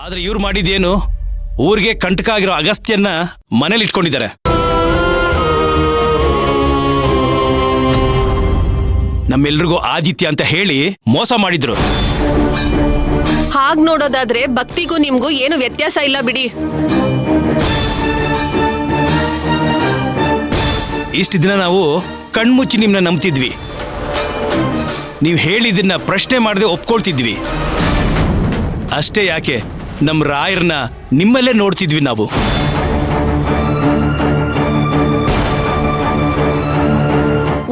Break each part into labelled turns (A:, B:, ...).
A: ಆದ್ರೆ ಇವ್ರು ಮಾಡಿದೇನು, ಊರಿಗೆ ಕಂಟಕ ಆಗಿರೋ ಅಗಸ್ತ್ಯನ್ನ ಮನೇಲಿ ಇಟ್ಕೊಂಡಿದ್ದಾರೆ. ನಮ್ಮೆಲ್ರಿಗೂ ಆದಿತ್ಯ ಅಂತ ಹೇಳಿ ಮೋಸ ಮಾಡಿದ್ರು.
B: ಹಾಗ್ ನೋಡೋದಾದ್ರೆ ಭಕ್ತಿಗೂ ನಿಮ್ಗೂ ಏನು ವ್ಯತ್ಯಾಸ ಇಲ್ಲ ಬಿಡಿ.
A: ಇಷ್ಟು ದಿನ ನಾವು ಕಣ್ಮುಚ್ಚಿ ನಿಮ್ನ ನಂಬ್ತಿದ್ವಿ. ನೀವು ಹೇಳಿದ್ದನ್ನ ಪ್ರಶ್ನೆ ಮಾಡದೆ ಒಪ್ಕೊಳ್ತಿದ್ವಿ. ಅಷ್ಟೇ ಯಾಕೆ, ನಮ್ಮ ರಾಯರ್ನ ನಿಮ್ಮಲ್ಲೇ ನೋಡ್ತಿದ್ವಿ ನಾವು.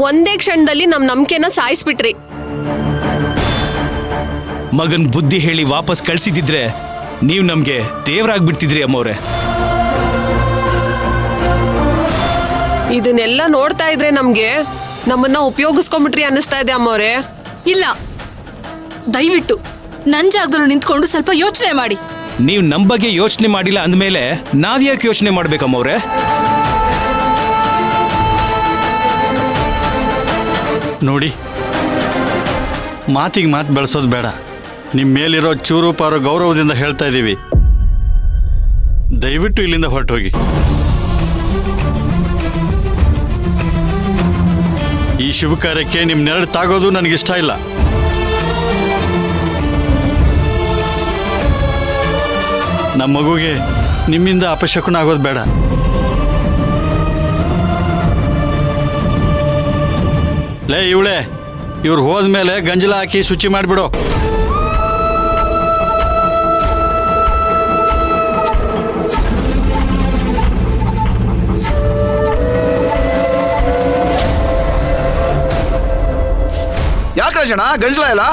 B: ಒಂದೇ ಕ್ಷಣದಲ್ಲಿ ನಮ್ ನಂಬಿಕೆನ ಸಾಯಿಸ್ಬಿಟ್ರಿ.
A: ಮಗನ್ ಬುದ್ಧಿ ಹೇಳಿ ವಾಪಸ್ ಕಳ್ಸಿದಿದ್ರೆ ನೀವು ನಮ್ಗೆ ದೇವರಾಗ್ಬಿಡ್ತಿದ್ರಿ ಅಮ್ಮವ್ರೆ.
B: ಇದನ್ನೆಲ್ಲ ನೋಡ್ತಾ ಇದ್ರೆ ನಮ್ಗೆ ನಮ್ಮನ್ನ ಉಪಯೋಗಿಸ್ಕೊಂಡ್ಬಿಟ್ರಿ ಅನ್ನಿಸ್ತಾ ಇದೆ ಅಮ್ಮವ್ರೆ.
C: ಇಲ್ಲ, ದಯವಿಟ್ಟು ನನ್ ಜಾಗದಲ್ಲೂ ನಿಂತ್ಕೊಂಡು ಸ್ವಲ್ಪ ಯೋಚನೆ ಮಾಡಿ.
A: ನೀವು ನಮ್ ಬಗ್ಗೆ ಯೋಚನೆ ಮಾಡಿಲ್ಲ ಅಂದ್ಮೇಲೆ ನಾವ್ಯಾಕೆ ಯೋಚನೆ ಮಾಡ್ಬೇಕಮ್ಮವ್ರೆ?
D: ನೋಡಿ, ಮಾತಿಗೆ ಮಾತು ಬೆಳೆಸೋದು ಬೇಡ. ನಿಮ್ಮ ಮೇಲಿರೋ ಚೂರು ಪಾರು ಗೌರವದಿಂದ ಹೇಳ್ತಾ ಇದ್ದೀವಿ, ದಯವಿಟ್ಟು ಇಲ್ಲಿಂದ ಹೊರಟೋಗಿ. ಈ ಶುಭ ಕಾರ್ಯಕ್ಕೆ ನಿಮ್ಮ ನೆರಳು ತಾಗೋದು ನನಗಿಷ್ಟ ಇಲ್ಲ. ನಮ್ಮ ಮಗುಗೆ ನಿಮ್ಮಿಂದ ಅಪಶಕುನ ಆಗೋದು ಬೇಡ. ಲೇ ಇವಳೆ, ಇವ್ರು ಹೋದ್ಮೇಲೆ ಗಂಜಲ ಹಾಕಿ ಶುಚಿ ಮಾಡಿಬಿಡು.
E: ಯಾಕೆ ರಾಜಣ್ಣ ಗಂಜಲ ಇಲ್ಲ?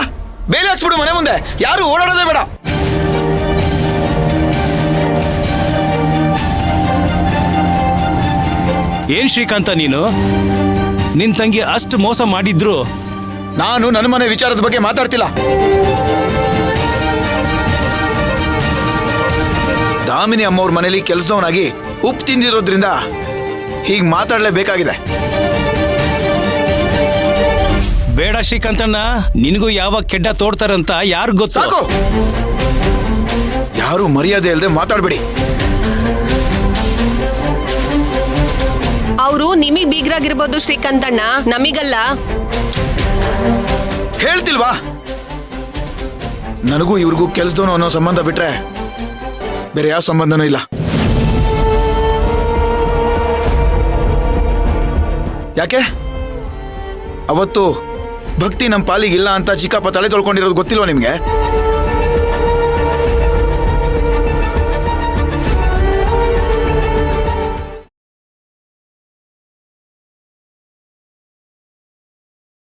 E: ಬೇಲೆ ಹಾಕ್ಸ್ಬಿಡು ಮನೆ ಮುಂದೆ, ಯಾರು ಓಡಾಡೋದೇ ಬೇಡ.
A: ಏನ್ ಶ್ರೀಕಾಂತ ನೀನು? ನಿನ್ ತಂಗಿ ಅಷ್ಟು ಮೋಸ ಮಾಡಿದ್ರು
E: ನಾನು ನನ್ನ ಮನೆ ವಿಚಾರದ ಬಗ್ಗೆ ಮಾತಾಡ್ತಿಲ್ಲ. ದಾಮಿನಿ ಅಮ್ಮವ್ರ ಮನೇಲಿ ಕೆಲಸದವನಾಗಿ ಉಪ್ಪು ತಿಂದಿರೋದ್ರಿಂದ ಹೀಗೆ ಮಾತಾಡಲೇಬೇಕಾಗಿದೆ.
A: ಬೇಡ ಶ್ರೀಕಾಂತಣ್ಣ, ನಿನಗೂ ಯಾವಾಗ ಕೆಡ್ಡ ತೋಡ್ತಾರಂತ ಯಾರು ಗೊತ್ತು?
E: ಸಾಕು, ಯಾರು ಮರ್ಯಾದೆ ಇಲ್ಲದೆ ಮಾತಾಡ್ಬೇಡಿ.
B: ಅವರು ನಿಮಗ್ ಬೀಗ್ರಾಗಿರ್ಬೋದು ಶ್ರೀಕಾಂತಣ್ಣ, ನಮಿಗಲ್ಲ.
E: ಹೇಳ್ತಿಲ್ವಾ? ನನಗೂ ಇವ್ರಿಗೂ ಕೆಲ್ಸದವನು ಅನ್ನೋ ಸಂಬಂಧ ಬಿಟ್ರೆ ಬೇರೆ ಯಾವ ಸಂಬಂಧನೂ ಇಲ್ಲ. ಯಾಕೆ ಅವತ್ತು ಭಕ್ತಿ ನಮ್ಮ ಪಾಲಿಗಿಲ್ಲ ಅಂತ ಚಿಕ್ಕಪ್ಪ ತಲೆ ತೊಳ್ಕೊಂಡಿರೋದು ಗೊತ್ತಿಲ್ವಾ ನಿಮ್ಗೆ?